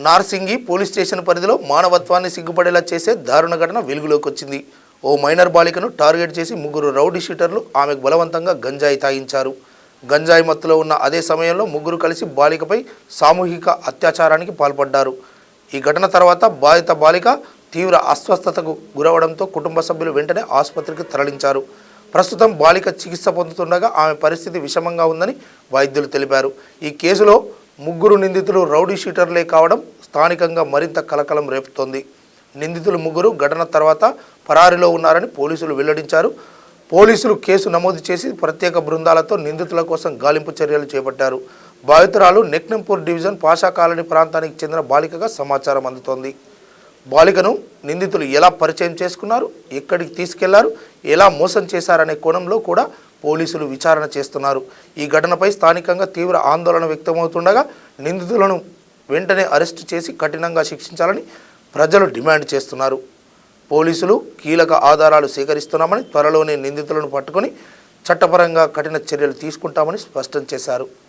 Narsingi police station పరిధిలో మానవత్వాన్ని సిగ్గుపడేలా చేసే దారుణ ఘటన వెలుగులోకి వచ్చింది. ఓ మైనర్ బాలికను టార్గెట్ చేసి ముగ్గురు రౌడీ షీటర్లు ఆమెకు బలవంతంగా గంజాయి తాగించారు. గంజాయి మత్తులో ఉన్న అదే సమయంలో ముగ్గురు కలిసి బాలికపై సామూహిక అత్యాచారానికి పాల్పడ్డారు. ఈ ఘటన తర్వాత బాధిత బాలిక తీవ్ర అస్వస్థతకు గురవడంతో కుటుంబ సభ్యులు వెంటనే ఆసుపత్రికి తరలించారు. ప్రస్తుతం బాలిక చికిత్స పొందుతుండగా ఆమె పరిస్థితి విషమంగా ఉందని వైద్యులు తెలిపారు. ఈ కేసులో ముగ్గురు నిందితులు రౌడీ షీటర్లే కావడం స్థానికంగా మరింత కలకలం రేపుతోంది. నిందితులు ముగ్గురు ఘటన తర్వాత పరారీలో ఉన్నారని పోలీసులు వెల్లడించారు. పోలీసులు కేసు నమోదు చేసి ప్రత్యేక బృందాలతో నిందితుల కోసం గాలింపు చర్యలు చేపట్టారు. బాధితురాలు నెక్నంపూర్ డివిజన్ పాషా కాలనీ ప్రాంతానికి చెందిన బాలికగా సమాచారం అందుతోంది. బాలికను నిందితులు ఎలా పరిచయం చేసుకున్నారు, ఎక్కడికి తీసుకెళ్లారు, ఎలా మోసం చేశారనే కోణంలో కూడా పోలీసులు విచారణ చేస్తున్నారు. ఈ ఘటనపై స్థానికంగా తీవ్ర ఆందోళన వ్యక్తమవుతుండగా నిందితులను వెంటనే అరెస్టు చేసి కఠినంగా శిక్షించాలని ప్రజలు డిమాండ్ చేస్తున్నారు. పోలీసులు కీలక ఆధారాలు సేకరిస్తున్నామని, త్వరలోనే నిందితులను పట్టుకొని చట్టపరంగా కఠిన చర్యలు తీసుకుంటామని స్పష్టం చేశారు.